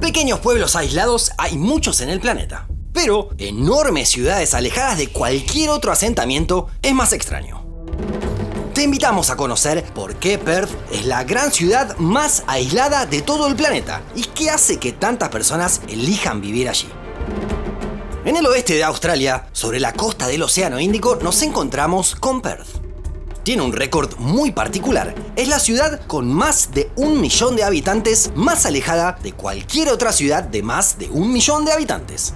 Pequeños pueblos aislados hay muchos en el planeta, pero enormes ciudades alejadas de cualquier otro asentamiento es más extraño. Te invitamos a conocer por qué Perth es la gran ciudad más aislada de todo el planeta y qué hace que tantas personas elijan vivir allí. En el oeste de Australia, sobre la costa del Océano Índico, nos encontramos con Perth. Tiene un récord muy particular. Es la ciudad con más de 1 millón de habitantes más alejada de cualquier otra ciudad de más de 1 millón de habitantes.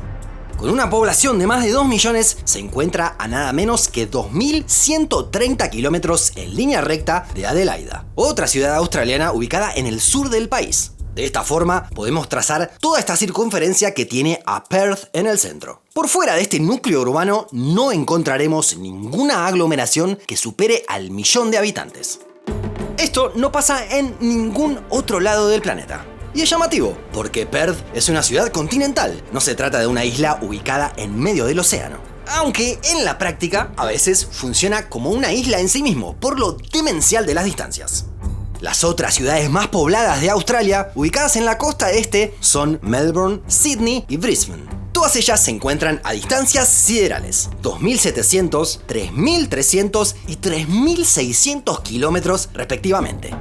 Con una población de más de 2 millones, se encuentra a nada menos que 2.130 kilómetros en línea recta de Adelaida, otra ciudad australiana ubicada en el sur del país. De esta forma, podemos trazar toda esta circunferencia que tiene a Perth en el centro. Por fuera de este núcleo urbano no encontraremos ninguna aglomeración que supere al 1 millón de habitantes. Esto no pasa en ningún otro lado del planeta. Y es llamativo, porque Perth es una ciudad continental, no se trata de una isla ubicada en medio del océano. Aunque en la práctica a veces funciona como una isla en sí mismo, por lo demencial de las distancias. Las otras ciudades más pobladas de Australia, ubicadas en la costa este, son Melbourne, Sydney y Brisbane. Todas ellas se encuentran a distancias siderales, 2.700, 3.300 y 3.600 kilómetros respectivamente.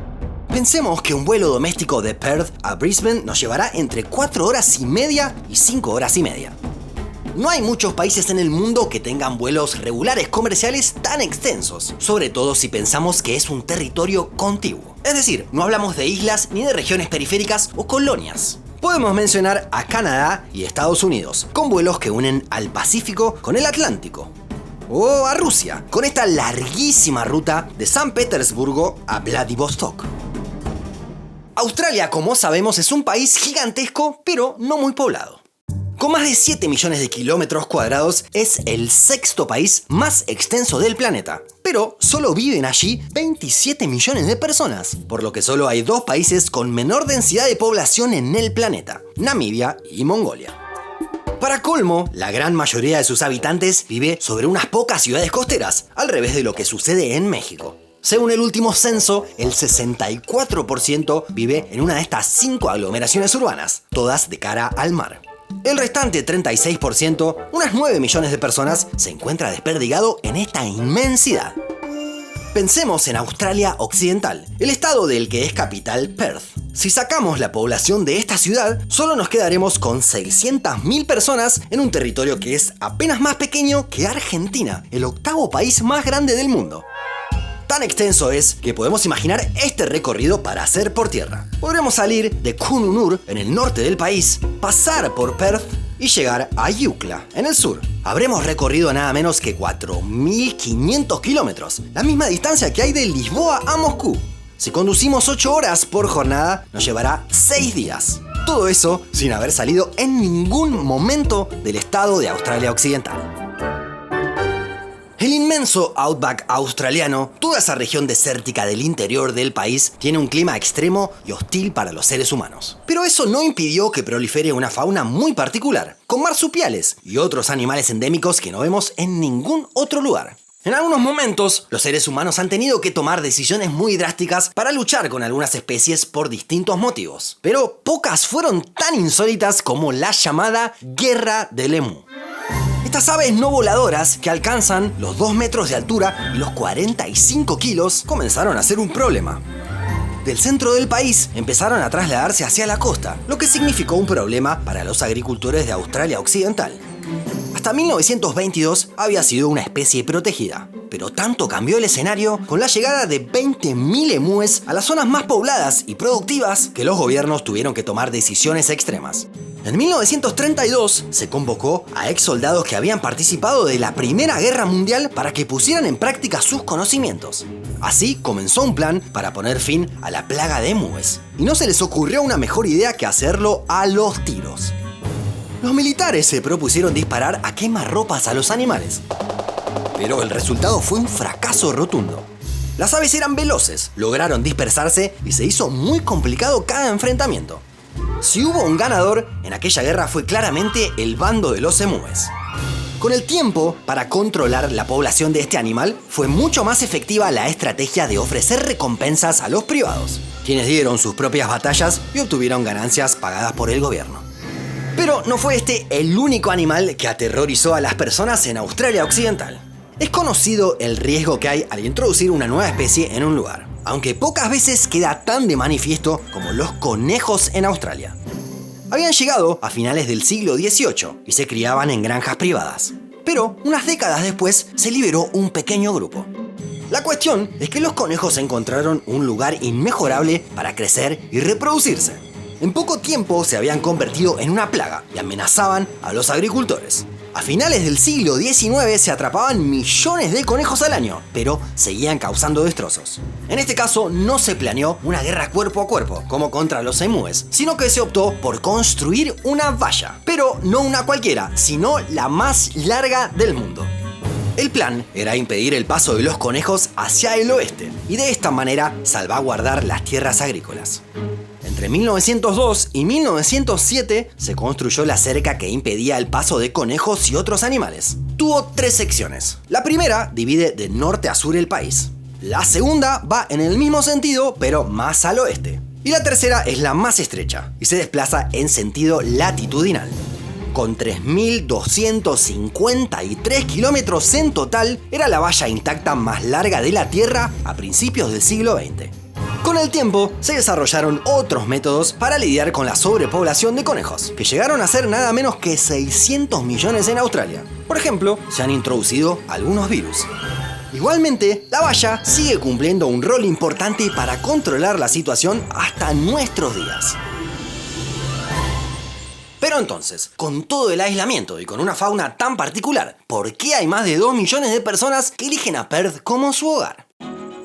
Pensemos que un vuelo doméstico de Perth a Brisbane nos llevará entre 4 horas y media y 5 horas y media. No hay muchos países en el mundo que tengan vuelos regulares comerciales tan extensos, sobre todo si pensamos que es un territorio contiguo. Es decir, no hablamos de islas ni de regiones periféricas o colonias. Podemos mencionar a Canadá y Estados Unidos, con vuelos que unen al Pacífico con el Atlántico. O a Rusia, con esta larguísima ruta de San Petersburgo a Vladivostok. Australia, como sabemos, es un país gigantesco, pero no muy poblado. Con más de 7 millones de kilómetros cuadrados, es el 6º país más extenso del planeta. Pero solo viven allí 27 millones de personas, por lo que solo hay 2 países con menor densidad de población en el planeta, Namibia y Mongolia. Para colmo, la gran mayoría de sus habitantes vive sobre unas pocas ciudades costeras, al revés de lo que sucede en México. Según el último censo, el 64% vive en una de estas 5 aglomeraciones urbanas, todas de cara al mar. El restante 36%, unas 9 millones de personas, se encuentra desperdigado en esta inmensidad. Pensemos en Australia Occidental, el estado del que es capital Perth. Si sacamos la población de esta ciudad, solo nos quedaremos con 600.000 personas en un territorio que es apenas más pequeño que Argentina, el 8º país más grande del mundo. Tan extenso es que podemos imaginar este recorrido para hacer por tierra. Podremos salir de Kununur, en el norte del país, pasar por Perth y llegar a Eucla, en el sur. Habremos recorrido nada menos que 4.500 kilómetros, la misma distancia que hay de Lisboa a Moscú. Si conducimos 8 horas por jornada, nos llevará 6 días. Todo eso sin haber salido en ningún momento del estado de Australia Occidental. El inmenso outback australiano, toda esa región desértica del interior del país, tiene un clima extremo y hostil para los seres humanos. Pero eso no impidió que prolifere una fauna muy particular, con marsupiales y otros animales endémicos que no vemos en ningún otro lugar. En algunos momentos, los seres humanos han tenido que tomar decisiones muy drásticas para luchar con algunas especies por distintos motivos. Pero pocas fueron tan insólitas como la llamada Guerra del Emú. Estas aves no voladoras, que alcanzan los 2 metros de altura y los 45 kilos, comenzaron a ser un problema. Del centro del país empezaron a trasladarse hacia la costa, lo que significó un problema para los agricultores de Australia Occidental. Hasta 1922 había sido una especie protegida, pero tanto cambió el escenario con la llegada de 20.000 emúes a las zonas más pobladas y productivas que los gobiernos tuvieron que tomar decisiones extremas. En 1932 se convocó a ex soldados que habían participado de la Primera Guerra Mundial para que pusieran en práctica sus conocimientos. Así comenzó un plan para poner fin a la plaga de emúes, y no se les ocurrió una mejor idea que hacerlo a los tiros. Los militares se propusieron disparar a quemarropas a los animales, pero el resultado fue un fracaso rotundo. Las aves eran veloces, lograron dispersarse y se hizo muy complicado cada enfrentamiento. Si hubo un ganador, en aquella guerra fue claramente el bando de los emúes. Con el tiempo, para controlar la población de este animal, fue mucho más efectiva la estrategia de ofrecer recompensas a los privados, quienes dieron sus propias batallas y obtuvieron ganancias pagadas por el gobierno. Pero no fue este el único animal que aterrorizó a las personas en Australia Occidental. Es conocido el riesgo que hay al introducir una nueva especie en un lugar, aunque pocas veces queda tan de manifiesto como los conejos en Australia. Habían llegado a finales del siglo XVIII y se criaban en granjas privadas. Pero unas décadas después se liberó un pequeño grupo. La cuestión es que los conejos encontraron un lugar inmejorable para crecer y reproducirse. En poco tiempo se habían convertido en una plaga y amenazaban a los agricultores. A finales del siglo XIX se atrapaban millones de conejos al año, pero seguían causando destrozos. En este caso no se planeó una guerra cuerpo a cuerpo, como contra los emúes, sino que se optó por construir una valla. Pero no una cualquiera, sino la más larga del mundo. El plan era impedir el paso de los conejos hacia el oeste y de esta manera salvaguardar las tierras agrícolas. Entre 1902 y 1907 se construyó la cerca que impedía el paso de conejos y otros animales. Tuvo 3 secciones. La primera divide de norte a sur el país. La segunda va en el mismo sentido, pero más al oeste. Y la tercera es la más estrecha y se desplaza en sentido latitudinal. Con 3.253 kilómetros en total, era la valla intacta más larga de la Tierra a principios del siglo XX. Con el tiempo, se desarrollaron otros métodos para lidiar con la sobrepoblación de conejos, que llegaron a ser nada menos que 600 millones en Australia. Por ejemplo, se han introducido algunos virus. Igualmente, la valla sigue cumpliendo un rol importante para controlar la situación hasta nuestros días. Pero entonces, con todo el aislamiento y con una fauna tan particular, ¿por qué hay más de 2 millones de personas que eligen a Perth como su hogar?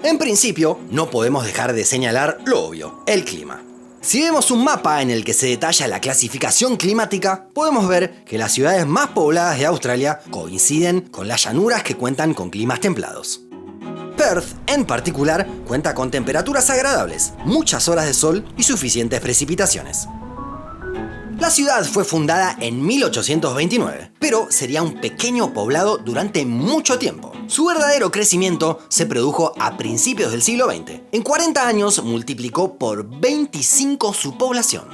En principio, no podemos dejar de señalar lo obvio, el clima. Si vemos un mapa en el que se detalla la clasificación climática, podemos ver que las ciudades más pobladas de Australia coinciden con las llanuras que cuentan con climas templados. Perth, en particular, cuenta con temperaturas agradables, muchas horas de sol y suficientes precipitaciones. La ciudad fue fundada en 1829, pero sería un pequeño poblado durante mucho tiempo. Su verdadero crecimiento se produjo a principios del siglo XX. En 40 años multiplicó por 25 su población.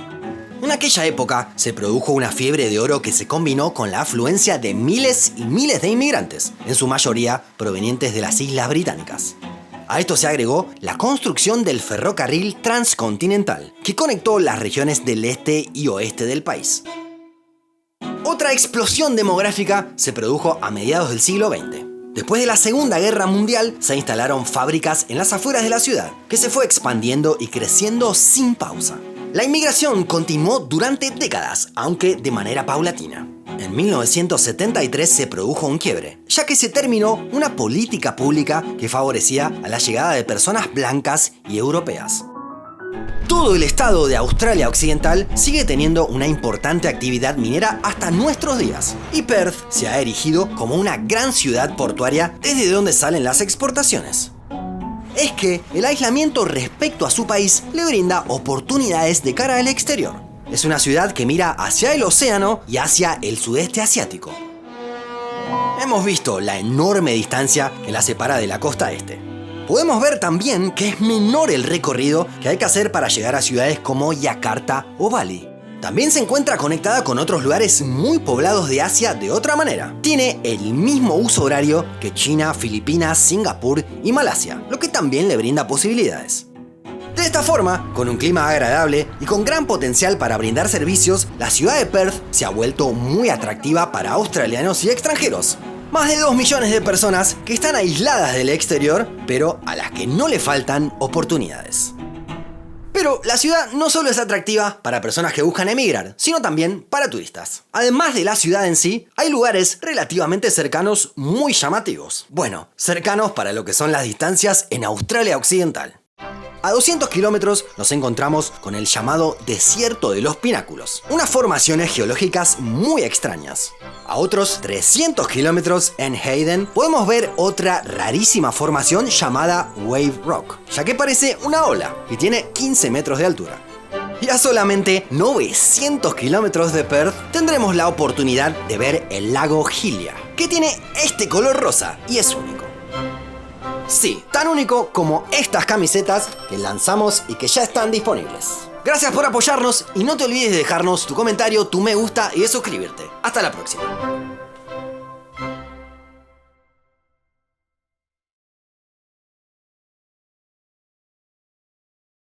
En aquella época se produjo una fiebre de oro que se combinó con la afluencia de miles y miles de inmigrantes, en su mayoría provenientes de las Islas Británicas. A esto se agregó la construcción del ferrocarril transcontinental, que conectó las regiones del este y oeste del país. Otra explosión demográfica se produjo a mediados del siglo XX. Después de la Segunda Guerra Mundial, se instalaron fábricas en las afueras de la ciudad, que se fue expandiendo y creciendo sin pausa. La inmigración continuó durante décadas, aunque de manera paulatina. En 1973 se produjo un quiebre, ya que se terminó una política pública que favorecía a la llegada de personas blancas y europeas. Todo el estado de Australia Occidental sigue teniendo una importante actividad minera hasta nuestros días, y Perth se ha erigido como una gran ciudad portuaria desde donde salen las exportaciones. Es que el aislamiento respecto a su país le brinda oportunidades de cara al exterior. Es una ciudad que mira hacia el océano y hacia el sudeste asiático. Hemos visto la enorme distancia que la separa de la costa este. Podemos ver también que es menor el recorrido que hay que hacer para llegar a ciudades como Yakarta o Bali. También se encuentra conectada con otros lugares muy poblados de Asia de otra manera. Tiene el mismo uso horario que China, Filipinas, Singapur y Malasia, lo que también le brinda posibilidades. De esta forma, con un clima agradable y con gran potencial para brindar servicios, la ciudad de Perth se ha vuelto muy atractiva para australianos y extranjeros. Más de 2 millones de personas que están aisladas del exterior, pero a las que no le faltan oportunidades. Pero la ciudad no solo es atractiva para personas que buscan emigrar, sino también para turistas. Además de la ciudad en sí, hay lugares relativamente cercanos muy llamativos. Bueno, cercanos para lo que son las distancias en Australia Occidental. A 200 kilómetros nos encontramos con el llamado Desierto de los Pináculos, unas formaciones geológicas muy extrañas. A otros 300 kilómetros en Hayden podemos ver otra rarísima formación llamada Wave Rock, ya que parece una ola y tiene 15 metros de altura. Y a solamente 900 kilómetros de Perth tendremos la oportunidad de ver el lago Hillia, que tiene este color rosa y es único. Sí, tan único como estas camisetas que lanzamos y que ya están disponibles. Gracias por apoyarnos y no te olvides de dejarnos tu comentario, tu me gusta y de suscribirte. Hasta la próxima.